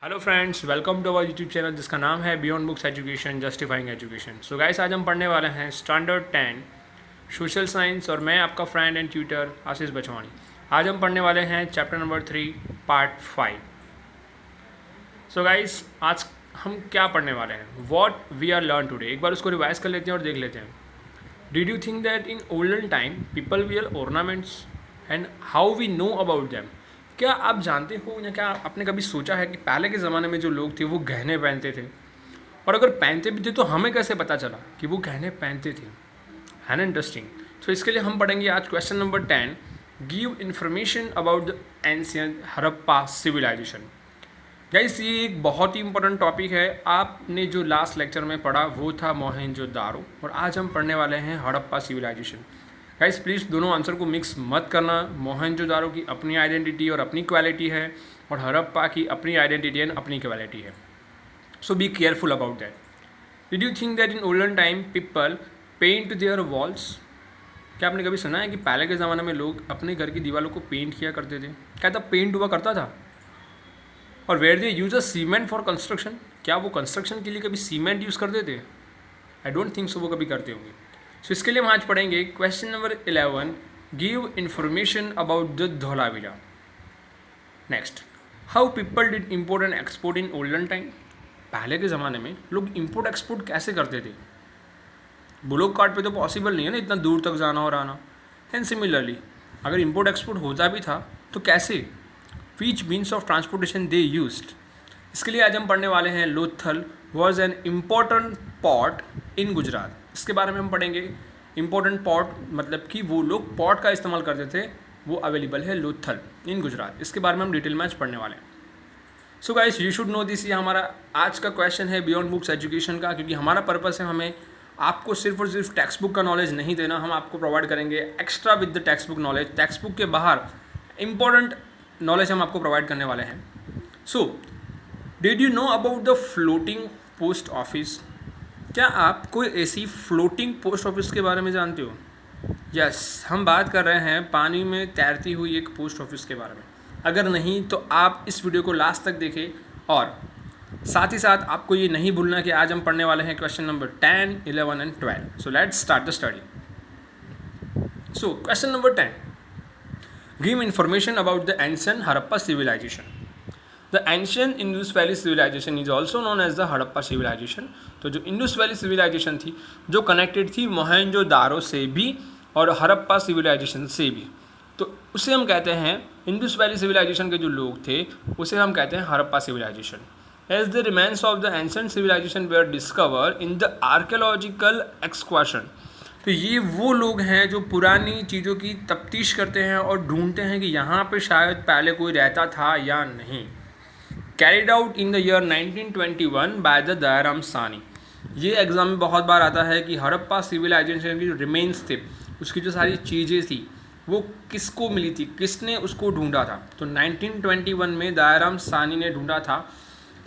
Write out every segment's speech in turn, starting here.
Hello friends, welcome to our YouTube channel जिसका नाम है Beyond Books education justifying education. So guys, आज हम पढ़ने वाले हैं स्टैंडर्ड 10 सोशल साइंस और मैं आपका friend and tutor Ashish Bachwani. आज हम पढ़ने वाले हैं chapter number 3 part 5। So guys, आज हम क्या पढ़ने वाले हैं, what we are learn today. एक बार उसको रिवाइज कर लेते हैं और देख लेते हैं। Did you think that in olden time people wear ornaments and how we know about them. क्या आप जानते हो या क्या आपने कभी सोचा है कि पहले के ज़माने में जो लोग थे वो गहने पहनते थे, और अगर पहनते भी थे तो हमें कैसे पता चला कि वो गहने पहनते थे। है ना इंटरेस्टिंग। तो इसके लिए हम पढ़ेंगे आज question number 10, give information about the ancient Harappa civilisation. Guys, ये एक बहुत ही इंपॉर्टेंट टॉपिक है। आपने जो लास्ट लेक्चर में पढ़ा वो था मोहनजोदारो, और आज हम पढ़ने वाले हैं हड़प्पा सिविलाइजेशन। गाइस प्लीज़ दोनों आंसर को मिक्स मत करना। मोहनजोदारो की अपनी आइडेंटिटी और अपनी क्वालिटी है, और हड़प्पा की अपनी आइडेंटिटी एंड अपनी क्वालिटी है। So be careful about that. Did you think that in olden time people paint their walls. क्या आपने कभी सुना है कि पहले के ज़माने में लोग अपने घर की दीवारों को पेंट किया करते थे? क्या तब पेंट हुआ करता था? और were they use a cement for construction. क्या वो कंस्ट्रक्शन के लिए कभी सीमेंट यूज़ करते थे? आई डोंट थिंक सो वो कभी करते होंगे। सो इसके लिए हम आज पढ़ेंगे question number 11, give information about the Dholavira. Next, how people did import and export in olden time. पहले के ज़माने में लोग इम्पोर्ट एक्सपोर्ट कैसे करते थे? बुलोक कार्ट पे तो पॉसिबल नहीं है ना इतना दूर तक जाना और आना। एंड सिमिलरली अगर इम्पोर्ट एक्सपोर्ट होता भी था तो कैसे? Which means of transportation they used. इसके लिए आज हम पढ़ने वाले हैं Lothal was an important pot इन गुजरात। इसके बारे में हम पढ़ेंगे। इम्पोर्टेंट पॉट मतलब कि वो लोग पॉट का इस्तेमाल करते थे, वो अवेलेबल है लोथल इन गुजरात। इसके बारे में हम डिटेल में आज पढ़ने वाले हैं। So guys, you should know this. ये हमारा आज का क्वेश्चन है बियॉन्ड बुक्स एजुकेशन का, क्योंकि हमारा पर्पस है हमें आपको सिर्फ और सिर्फ टेक्स्ट बुक का नॉलेज नहीं देना, हम आपको प्रोवाइड करेंगे extra with the text book knowledge. Text book के बाहर इंपॉर्टेंट नॉलेज हम आपको प्रोवाइड करने वाले हैं। So did you know about the floating post office. क्या आप कोई ऐसी फ्लोटिंग पोस्ट ऑफिस के बारे में जानते हो? यस, हम बात कर रहे हैं पानी में तैरती हुई एक पोस्ट ऑफिस के बारे में। अगर नहीं तो आप इस वीडियो को लास्ट तक देखें, और साथ ही साथ आपको ये नहीं भूलना कि आज हम पढ़ने वाले हैं question number 10, 11 and 12। So let's start the study. So question number 10, give information about the ancient Harappa civilisation. The ancient Indus valley civilisation is also known as the Harappa civilisation. तो जो इंडस वैली सिविलाइजेशन थी, जो कनेक्टेड थी मोहनजोदारो से भी और Harappa civilisation से भी, तो उसे हम कहते हैं इंडस वैली सिविलाइजेशन के जो लोग थे उसे हम कहते हैं Harappa civilisation. As the remains of the ancient civilisation were discover in the archaeological excursion. तो ये वो लोग हैं जो पुरानी चीज़ों की तफ्तीश करते हैं और ढूंढते हैं कि यहाँ पे शायद पहले कोई रहता था या नहीं। Carried out in the year 1921 by the Dayaram सानी। ये एग्जाम में बहुत बार आता है कि हड़प्पा सिविलाइजेशन की जो रिमेन्स थे, उसकी जो सारी चीज़ें थी वो किसको मिली थी, किसने उसको ढूंढा था। तो 1921 में दयाराम सानी ने ढूंढा था।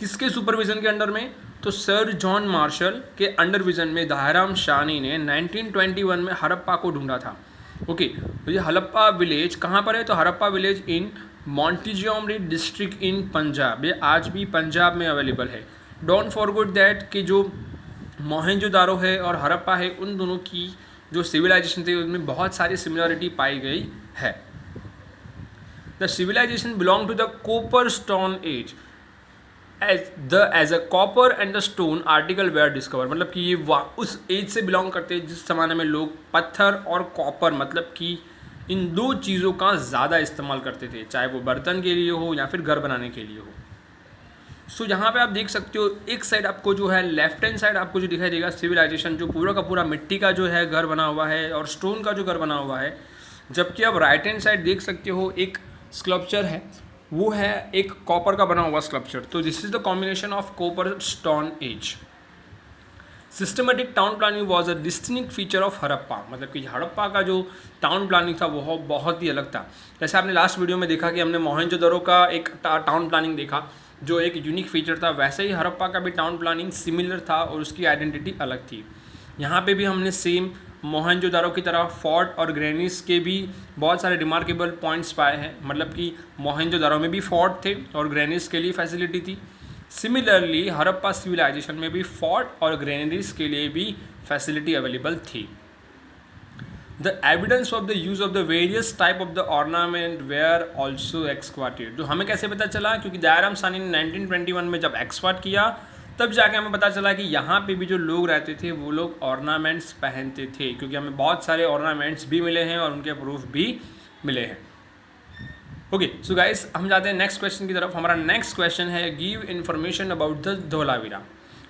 किसके सुपरविज़न के अंडर में? तो सर जॉन मार्शल के अंडर विजन में दयाराम सानी ने 1921 में हड़प्पा को ढूंढा था। ओके, तो ये हड़प्पा विलेज कहाँ पर है? तो Harappa village in Montgomery district in Punjab. ये आज भी पंजाब में अवेलेबल है। डोंट फॉरगेट दैट कि जो मोहनजोदारो है और हड़प्पा है, उन दोनों की जो सिविलाइजेशन थी उनमें बहुत सारी सिमिलरिटी पाई गई है। The civilisation belong to the copper stone age. As a copper and the stone article were discover. मतलब कि ये उस एज से बिलोंग करते हैं जिस जमाने में लोग पत्थर और कॉपर मतलब कि इन दो चीज़ों का ज़्यादा इस्तेमाल करते थे, चाहे वो बर्तन के लिए हो या फिर घर बनाने के लिए हो। सो यहाँ पे आप देख सकते हो, एक साइड आपको जो है लेफ्ट हैंड साइड आपको जो दिखाई देगा सिविलाइजेशन, जो पूरा का पूरा मिट्टी का जो है घर बना हुआ है और स्टोन का जो घर बना हुआ है। जबकि आप राइट हैंड साइड देख सकते हो एक स्कल्पचर है, वो है एक कॉपर का बना हुआ स्कल्पचर। तो this is the combination of copper stone as. Systematic town planning was a distinct feature of Harappa. मतलब कि हड़प्पा का जो टाउन प्लानिंग था वो बहुत ही अलग था। जैसे आपने लास्ट वीडियो में देखा कि हमने मोहनजोदड़ो का एक टाउन प्लानिंग देखा जो एक यूनिक फीचर था, वैसे ही हड़प्पा का भी टाउन प्लानिंग सिमिलर था और उसकी आइडेंटिटी अलग थी। यहाँ पे भी हमने सेम मोहनजोदारो की तरह फोर्ट और ग्रेनिस के भी बहुत सारे रिमार्केबल पॉइंट्स पाए हैं। मतलब कि मोहनजोदारो में भी फोर्ट थे और ग्रेनिस के लिए फैसिलिटी थी। सिमिलरली हड़प्पा सिविलाइजेशन में भी फोर्ट और ग्रेनरीज के लिए भी फैसिलिटी अवेलेबल थी। The evidence of the use of the various type of the ornament were also excavated. जो हमें कैसे पता चला, क्योंकि दयाराम साहनी ने 1921 में जब एक्सक्वाट किया तब जाके हमें पता चला कि यहाँ पे भी जो लोग रहते थे वो लोग ऑर्नामेंट्स पहनते थे, क्योंकि हमें बहुत सारे ऑर्नामेंट्स भी मिले हैं और उनके प्रूफ भी मिले हैं। ओके सो गाइस, हम जाते हैं नेक्स्ट क्वेश्चन की तरफ। हमारा नेक्स्ट क्वेश्चन है give information about the Dholavira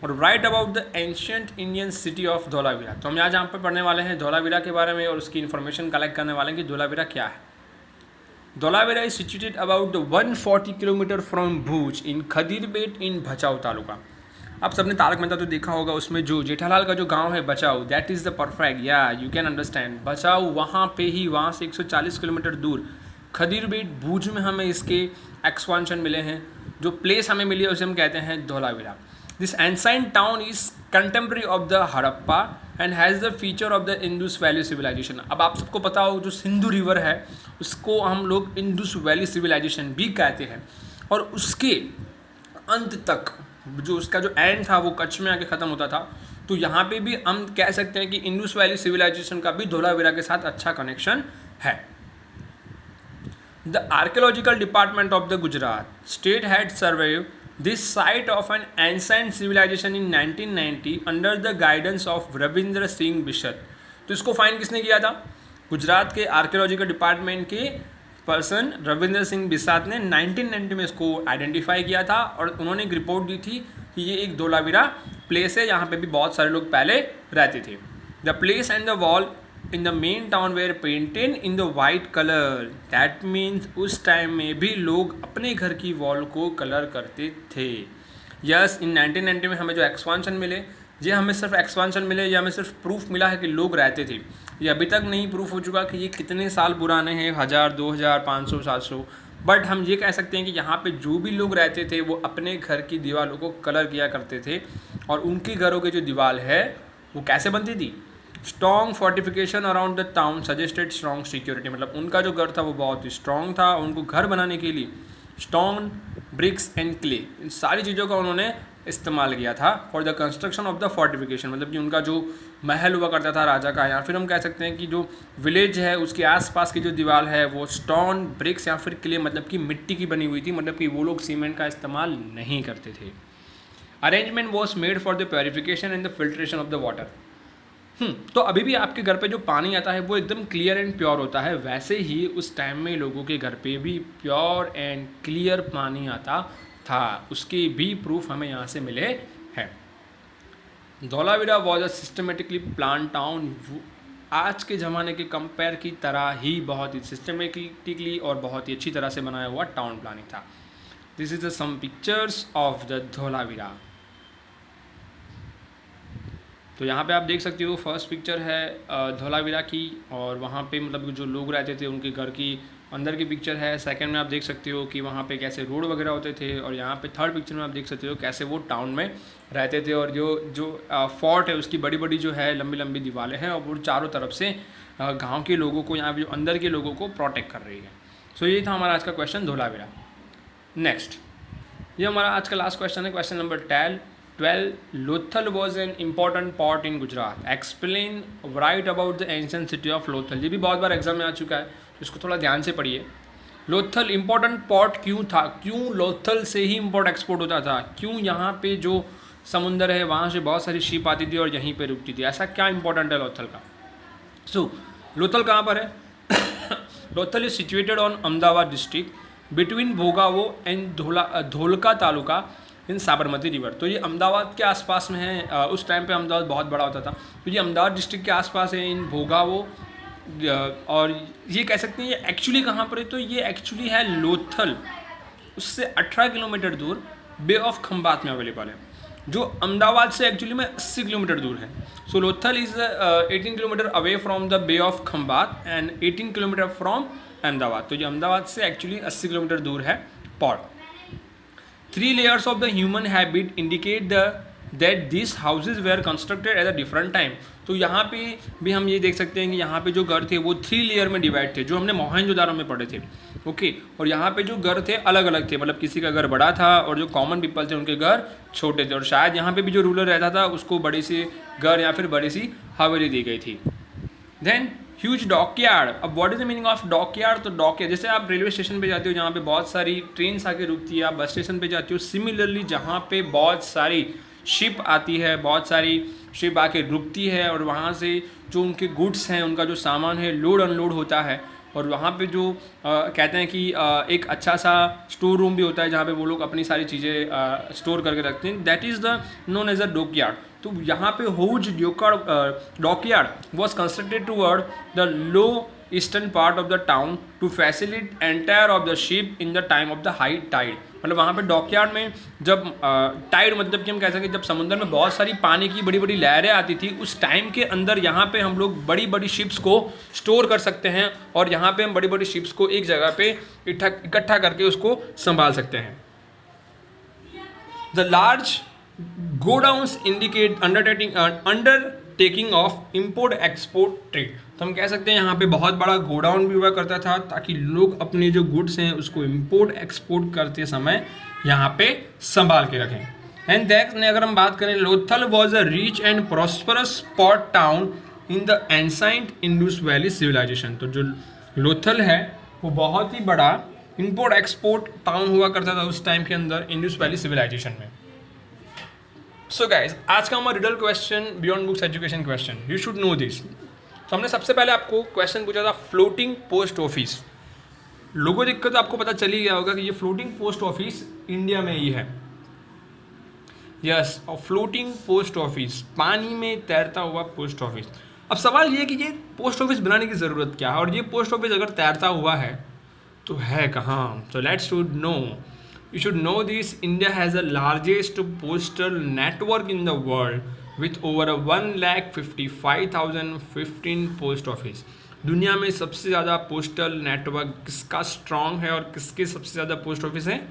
और write about the ancient Indian city of Dholavira. तो हम आज यहाँ पर पढ़ने वाले हैं धोलावीरा के बारे में और उसकी इन्फॉर्मेशन कलेक्ट करने वाले हैं कि धोलावीरा क्या है। Dholavira is situated about 140 kilometre from Bhuj in Khadirbet in Bhachau taluka. आप सबने तारक मेहता तो देखा होगा, उसमें जो जेठालाल का जो गांव है बचाऊ, दैट इज़ द परफेक्ट, या यू कैन अंडरस्टैंड। बचाऊ वहाँ पे ही, वहाँ से 140 किलोमीटर दूर खदीरबेट भूज में हमें इसके एक्सपांशन मिले हैं। जो प्लेस हमें मिली है उसे हम कहते हैं Dholavira. This ancient town is contemporary of the Harappa and has the feature of the Indus valley civilisation. अब आप सबको पता हो जो सिंधु रिवर है उसको हम लोग इंडस वैली सिविलाइजेशन भी कहते हैं, और उसके अंत तक जो उसका जो एंड था वो कच्छ में आके ख़त्म होता था। तो यहाँ पे भी हम कह सकते हैं कि इंडस वैली सिविलाइजेशन का भी धोलावीरा के साथ अच्छा कनेक्शन है। The archaeological department of the Gujarat state had surveyed this site of an ancient civilisation in 1990 under the guidance of Ravindra Singh Bisht. तो इसको फाइंड किसने किया था? गुजरात के आर्कियोलॉजिकल डिपार्टमेंट के पर्सन रविंद्र सिंह बिसात ने 1990 में इसको आइडेंटिफाई किया था और उन्होंने एक रिपोर्ट दी थी कि ये एक धोलावीरा प्लेस है, यहाँ पे भी बहुत सारे लोग पहले रहते थे। The place and the wall in the main town were painted in the white colour. That means उस टाइम में भी लोग अपने घर की वॉल को कलर करते थे। यस, इन 1990 में हमें जो एक्सपांशन मिले, ये हमें सिर्फ एक्सपांशन मिले या हमें सिर्फ प्रूफ मिला है कि लोग रहते थे। ये अभी तक नहीं प्रूफ हो चुका कि ये कितने साल पुराने हैं, 1000, 2000, 500, 700, बट हम ये कह सकते हैं कि यहाँ पे जो भी लोग रहते थे वो अपने घर की दीवारों को कलर किया करते थे। और उनके घरों की जो दीवार है वो कैसे बनती थी? Strong fortification around the town suggested strong security. मतलब उनका जो घर था वो बहुत ही स्ट्रॉन्ग था। उनको घर बनाने के लिए स्टोन, ब्रिक्स एंड क्ले, इन सारी चीज़ों का उन्होंने इस्तेमाल किया था for the construction of the fortification. मतलब कि उनका जो महल हुआ करता था राजा का, या फिर हम कह सकते हैं कि जो विलेज है उसके आसपास की जो दीवार है वो स्टोन, ब्रिक्स या फिर क्ले मतलब कि मिट्टी की बनी हुई थी। मतलब कि वो लोग सीमेंट का इस्तेमाल नहीं करते थे। Arrangement was made for the purification and the filtration of the water. तो अभी भी आपके घर पे जो पानी आता है वो एकदम क्लियर एंड प्योर होता है, वैसे ही उस टाइम में लोगों के घर पे भी प्योर एंड क्लियर पानी आता था। उसके भी प्रूफ हमें यहाँ से मिले हैं। Dholavira was a systematically plan town. आज के ज़माने के कंपेयर की तरह ही बहुत ही सिस्टमेटिकली और बहुत ही अच्छी तरह से बनाया हुआ टाउन प्लानिंग था। This is the some pictures of the Dholavira. तो यहाँ पे आप देख सकते हो फर्स्ट पिक्चर है धोलावीरा की, और वहाँ पे मतलब जो लोग रहते थे उनके घर की अंदर की पिक्चर है। सेकंड में आप देख सकते हो कि वहाँ पे कैसे रोड वगैरह होते थे, और यहाँ पे थर्ड पिक्चर में आप देख सकते हो कैसे वो टाउन में रहते थे। और जो फोर्ट है उसकी बड़ी बड़ी जो है लंबी लंबी दीवारें हैं और वो चारों तरफ से गाँव के लोगों को, यहाँ पे जो अंदर के लोगों को प्रोटेक्ट कर रही है। सो ये था हमारा आज का क्वेश्चन धोलावीरा। नेक्स्ट, ये हमारा आज का लास्ट क्वेश्चन है, question number 12। Lothal was an important port in Gujarat. Explain right about the ancient city of Lothal. ये भी बहुत बार एग्जाम में आ चुका है, तो इसको थोड़ा ध्यान से पढ़िए। लोथल इम्पॉर्टेंट पोर्ट क्यों था? क्यों लोथल से ही इम्पोर्ट एक्सपोर्ट होता था? क्यों यहाँ पे जो समुंदर है वहाँ से बहुत सारी शिप आती थी और यहीं पे रुकती थी? ऐसा क्या इंपॉर्टेंट है लोथल का? लोथल कहाँ पर है? Lothal is situated on Ahmedabad district between Bhogavo and Dholka taluka in Sabarmati river. तो ये अहमदाबाद के आसपास में है। उस टाइम पे अहमदाबाद बहुत बड़ा होता था, तो ये अहमदाबाद डिस्ट्रिक्ट के आसपास है, इन भोगावो। और ये कह सकते हैं ये एक्चुअली कहाँ पर है? तो ये एक्चुअली है लोथल, उससे 18 किलोमीटर दूर बे ऑफ खंबात में अवेलेबल है, जो अहमदाबाद से एक्चुअली में 80 किलोमीटर दूर है। So Lothal is 18 kilometre away from the bay of Khambhat and 18 kilometre from Ahmedabad. तो ये अहमदाबाद से एक्चुअली 80 किलोमीटर दूर है port. 3 layers of the human habit indicate the that this houses were constructed at a different time. तो यहाँ पे भी हम ये देख सकते हैं कि यहाँ पे जो घर थे वो 3 लेयर में डिवाइड थे, जो हमने मोहनजोदारो में पढ़े थे। ओके, और यहाँ पे जो घर थे अलग अलग थे, मतलब किसी का घर बड़ा था और जो कॉमन पीपल थे उनके घर छोटे थे, और शायद यहाँ पे भी जो रूलर रहता था उसको बड़ी सी घर या फिर बड़ी सी हवेली दी गई थी। Then huge dockyard. अब what is the meaning of dockyard? तो डॉकयार्ड जैसे आप रेलवे स्टेशन पे जाते हो जहाँ पे बहुत सारी ट्रेन्स आके रुकती है, आप बस स्टेशन पे जाते हो, सिमिलरली जहाँ पे बहुत सारी शिप आती है, बहुत सारी शिप आके रुकती है और वहाँ से जो उनके गुड्स हैं, उनका जो सामान है लोड अनलोड होता है, और वहाँ पे जो कहते हैं कि एक अच्छा सा स्टोर रूम भी होता है जहाँ पे वो लोग अपनी सारी चीज़ें स्टोर करके रखते हैं, that is the known as a dockyard. तो यहाँ पे huge dockyard was constructed toward the low eastern part of the town to facilitate entire of the ship in the time of the high tide. मतलब वहाँ पे dockyard में जब Tide मतलब कि हम कह सकते हैं जब समुद्र में बहुत सारी पानी की बड़ी बड़ी लहरें आती थी, उस टाइम के अंदर यहाँ पे हम लोग बड़ी बड़ी शिप्स को स्टोर कर सकते हैं, और यहाँ पे हम बड़ी बड़ी शिप्स को एक जगह पे इकट्ठा करके उसको संभाल सकते हैं। The large godowns indicate undertaking of import export trade. तो हम कह सकते हैं यहाँ पे बहुत बड़ा गोडाउन भी हुआ करता था ताकि लोग अपने जो गुड्स हैं उसको इम्पोर्ट एक्सपोर्ट करते समय यहाँ पे संभाल के रखें। एंड देन अगर हम बात करें, Lothal was a rich and prosperous port town in the ancient Indus valley civilisation. तो जो लोथल है वो बहुत ही बड़ा इम्पोर्ट एक्सपोर्ट टाउन हुआ करता था उस टाइम के अंदर इंडस वैली सिविलाइजेशन में। सो गाइज, आज का हमारा riddle question, beyond Books education question, you should know this. तो हमने सबसे पहले आपको क्वेश्चन पूछा था फ्लोटिंग पोस्ट ऑफिस। लोगों दिक्कत तो आपको पता चल ही गया होगा कि ये फ्लोटिंग पोस्ट ऑफिस इंडिया में ही है। यस, और फ्लोटिंग पोस्ट ऑफिस, पानी में तैरता हुआ पोस्ट ऑफिस। अब सवाल ये है कि ये पोस्ट ऑफिस बनाने की ज़रूरत क्या है, और ये पोस्ट ऑफिस अगर तैरता हुआ है तो है कहाँ? So let's should know. You should know this. India has the largest postal network in the world with over 1,55,015 post office. दुनिया में सबसे ज़्यादा पोस्टल नेटवर्क किसका स्ट्रॉन्ग है और किसके सबसे ज़्यादा पोस्ट ऑफिस हैं?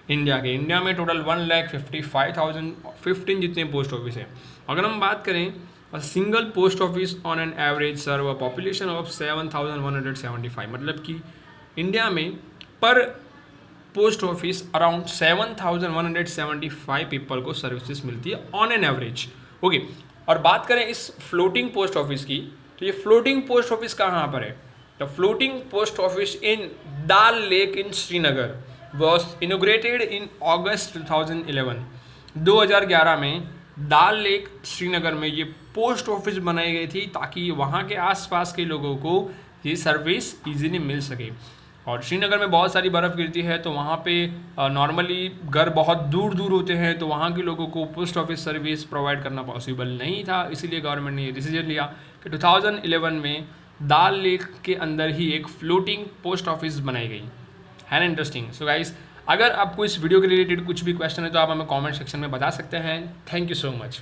इंडिया के। इंडिया में टोटल 1,55,015 जितने पोस्ट ऑफिस हैं। अगर हम बात करें, a single post office on an average serve a population of 7,175। मतलब कि इंडिया में per post office around 7,175 people को सर्विसेज मिलती है ऑन एन एवरेज। ओके, और बात करें इस फ्लोटिंग पोस्ट ऑफिस की, तो ये फ्लोटिंग पोस्ट ऑफिस कहाँ पर है? The floating post office in Dal lake in Srinagar was inaugurated in August 2011। 2011 में दाल लेक श्रीनगर में ये पोस्ट ऑफिस बनाई गई थी ताकि वहाँ के आसपास के लोगों को ये सर्विस इजीली मिल सके। और श्रीनगर में बहुत सारी बर्फ़ गिरती है, तो वहाँ पे नॉर्मली घर बहुत दूर दूर होते हैं, तो वहाँ के लोगों को पोस्ट ऑफिस सर्विस प्रोवाइड करना पॉसिबल नहीं था। इसीलिए गवर्नमेंट ने ये डिसीजन लिया कि 2011 में दाल लेक के अंदर ही एक फ्लोटिंग पोस्ट ऑफिस बनाई गई। है ना इंटरेस्टिंग? सो गाइस, अगर आपको इस वीडियो के रिलेटेड कुछ भी क्वेश्चन है तो आप हमें कॉमेंट सेक्शन में बता सकते हैं। Thank you so much.